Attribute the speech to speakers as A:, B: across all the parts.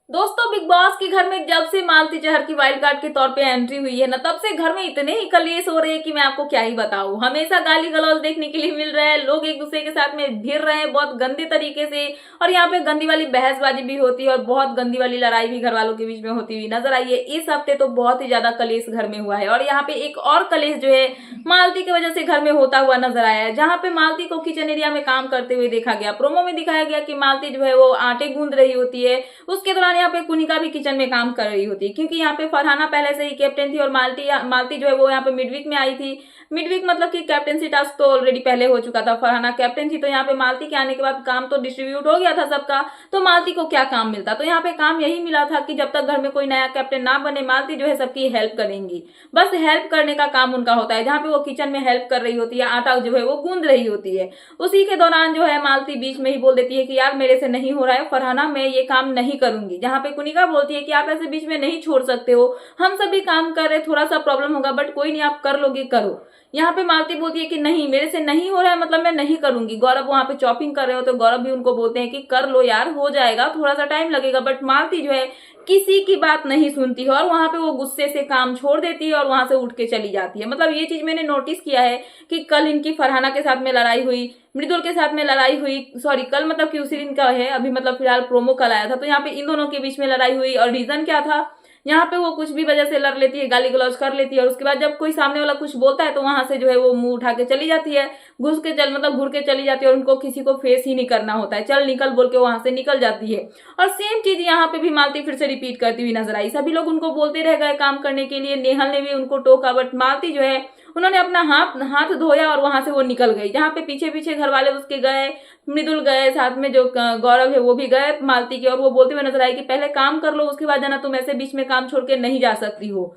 A: दोस्तों, big boss के घर में जब से मालती जहर की वाइल्ड कार्ड के तौर पे एंट्री हुई है ना, तब से घर में इतने ही कलेश हो रहे हैं कि मैं आपको क्या ही बताऊं। हमेशा गाली गलौज देखने के लिए मिल रहा है, लोग एक दूसरे के साथ में भिड़ रहे हैं बहुत गंदे तरीके से। और यहाँ पे गंदी वाली बहसबाजी भी होती है और बहुत गंदी वाली लड़ाई भी घर वालों के बीच में होती हुई नजर आई है। इस हफ्ते तो बहुत ही ज्यादा कलेश घर में हुआ है और यहाँ पे एक और कलेश जो है मालती की वजह से घर में होता हुआ नजर आया है, जहाँ पे मालती को किचन एरिया में काम करते हुए देखा गया। प्रोमो में दिखाया गया कि मालती जो है वो आटे गूंद रही होती है। उसके दौरान यहाँ पे कुनिका भी किचन में काम कर रही होती है, क्योंकि यहाँ पे फरहाना पहले से ही कैप्टन थी और मालती मालती जो है वो यहाँ पे मिडवीक में आई थी। मिडवीक मतलब कि कैप्टनसी टास्क तो ऑलरेडी पहले हो चुका था, फरहाना कैप्टन थी, तो यहाँ पे मालती के आने के बाद काम तो डिस्ट्रीब्यूट हो गया था सबका। तो मालती को क्या काम मिलता, तो यहाँ पे काम यही मिला था कि जब तक घर में कोई नया कैप्टन ना बने मालती जो है सबकी हेल्प करेंगी। बस हेल्प करने का काम उनका होता है, जहाँ पे वो किचन में हेल्प कर रही होती है, आटा जो है वो गूंद रही होती है। उसी के दौरान जो है मालती बीच में ही बोल देती है कि यार मेरे से नहीं हो रहा है फरहाना, मैं ये काम नहीं करूंगी। जहाँ पे कुनिका बोलती है कि आप ऐसे बीच में नहीं छोड़ सकते हो, हम सभी काम कर रहे, थोड़ा सा प्रॉब्लम होगा बट कोई नहीं, आप कर लोगे करो। यहाँ पे मालती बोलती है कि नहीं मेरे से नहीं हो रहा है, मतलब मैं नहीं करूंगी। गौरव वहां पे चॉपिंग कर रहे हो तो गौरव भी उनको बोलते हैं कि कर लो यार, हो जाएगा, थोड़ा सा टाइम लगेगा। बट मालती जो है किसी की बात नहीं सुनती है और वहां पे वो गुस्से से काम छोड़ देती है और वहां से उठ के चली जाती है। मतलब ये चीज मैंने नोटिस किया है कि कल इनकी फरहाना के साथ में लड़ाई हुई, मृदुल के साथ में लड़ाई हुई, सॉरी कल मतलब कि उसी दिन का है, अभी मतलब फिलहाल प्रोमो कल आया था, तो यहाँ पे इन दोनों के बीच में लड़ाई हुई। और रीजन क्या था, यहाँ पे वो कुछ भी वजह से लड़ लेती है, गाली गलौज कर लेती है और उसके बाद जब कोई सामने वाला कुछ बोलता है तो वहां से जो है वो मुंह उठा के चली जाती है, घुस के चल मतलब घुर के चली जाती है और उनको किसी को फेस ही नहीं करना होता है, चल निकल बोल के वहां से निकल जाती है। और सेम चीज यहाँ पे भी मालती फिर से रिपीट करती हुई नजर आई। सभी लोग उनको बोलते रह गए काम करने के लिए, नेहल ने भी उनको टोका, बट मालती जो है उन्होंने अपना हाथ हाथ धोया और वहां से वो निकल गई। जहाँ पे पीछे पीछे घर वाले उसके गए, मृदुल गए, साथ में जो गौरव है वो भी गए मालती के, और वो बोलते हुए नजर आए कि पहले काम कर लो उसके बाद जाना, तुम ऐसे बीच में काम छोड़ के नहीं जा सकती हो।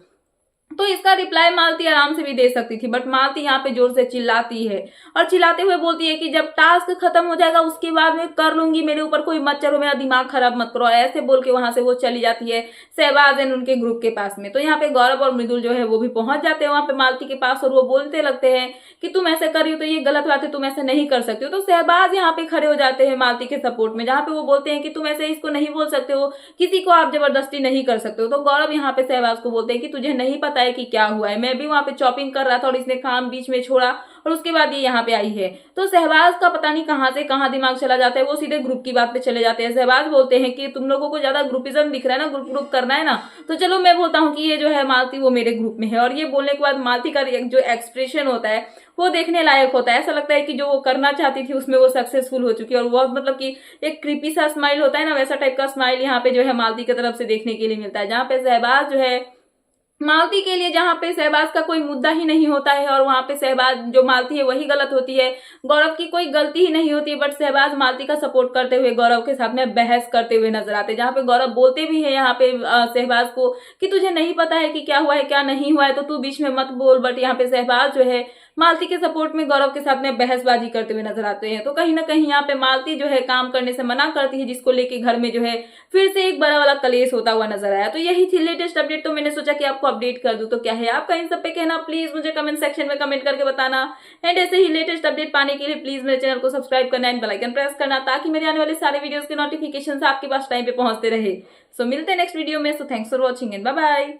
A: तो इसका रिप्लाई मालती आराम से भी दे सकती थी, बट मालती यहाँ पे जोर से चिल्लाती है और चिल्लाते हुए बोलती है कि जब टास्क खत्म हो जाएगा उसके बाद मैं कर लूंगी, मेरे ऊपर कोई मत चलो, मेरा दिमाग खराब मत करो, ऐसे बोल के वहां से वो चली जाती है शहबाज एंड उनके ग्रुप के पास में। तो यहाँ पे गौरव और मृदुल जो है वो भी पहुंच जाते हैं वहां पे मालती के पास और वो बोलते लगते हैं कि तुम ऐसे कर रही हो तो ये गलत बात है, तुम ऐसे नहीं कर सकते हो। तो शहबाज यहाँ पे खड़े हो जाते हैं मालती के सपोर्ट में, जहाँ पे वो बोलते हैं कि तुम ऐसे इसको नहीं बोल सकते हो, किसी को आप जबरदस्ती नहीं कर सकते हो। तो गौरव यहाँ पे शहबाज को बोलते हैं कि तुझे नहीं पता है कि क्या हुआ है, मैं भी वहां पे चॉपिंग कर रहा था और इसने काम बीच में छोड़ा और उसके बाद ये यहाँ पे आई है। तो शहबाज का पता नहीं कहाँ से कहाँ दिमाग चला जाता है, वो सीधे ग्रुप की बात पे चले जाते हैं। शहबाज बोलते हैं कि तुम लोगों को ज्यादा ग्रुपिज्म दिख रहा है ना, ग्रुप ग्रुप करना है ना, तो चलो मैं बोलता हूँ कि ये जो है मालती वो मेरे ग्रुप में है। और ये बोलने के बाद मालती का जो एक्सप्रेशन होता है वो देखने लायक होता है, ऐसा लगता है कि जो वो करना चाहती थी उसमें वो सक्सेसफुल हो चुकी है। और बहुत मतलब कि एक क्रीपी सा स्माइल होता है ना, वैसा टाइप का स्माइल यहाँ पे जो है मालती की तरफ से देखने के लिए मिलता है, जहाँ पे शहबाज जो है मालती के लिए, जहां पे शहबाज का कोई मुद्दा ही नहीं होता है और वहां पे शहबाज जो मालती है वही गलत होती है, गौरव की कोई गलती ही नहीं होती है, बट शहबाज मालती का सपोर्ट करते हुए गौरव के साथ में बहस करते हुए नजर आते हैं। जहां पे गौरव बोलते भी है यहाँ पे शहबाज को कि तुझे नहीं पता है कि क्या हुआ है क्या नहीं हुआ है, तो तू बीच में मत बोल, बट यहाँ पे शहबाज जो है मालती के सपोर्ट में गौरव के साथ में बहसबाजी करते हुए नजर आते हैं। तो कहीं ना कहीं यहाँ पे मालती जो है काम करने से मना करती है, जिसको लेके घर में जो है फिर से एक बड़ा वाला कलेश होता हुआ नजर आया। तो यही थी लेटेस्ट अपडेट, तो मैंने सोचा कि आपको अपडेट कर दूं। तो क्या है आपका इन सब पे कहना, प्लीज मुझे कमेंट सेक्शन में कमेंट करके बताना। एंड ऐसे ही लेटेस्ट अपडेट पाने के लिए प्लीज मेरे चैनल को सब्सक्राइब करना एंड बेल आइकन प्रेस करना, ताकि मेरे आने वाले सारे वीडियोस के नोटिफिकेशन आपके पास टाइम पे पहुंचते रहे। सो मिलते हैं नेक्स्ट वीडियो में। So thanks for watching and bye bye.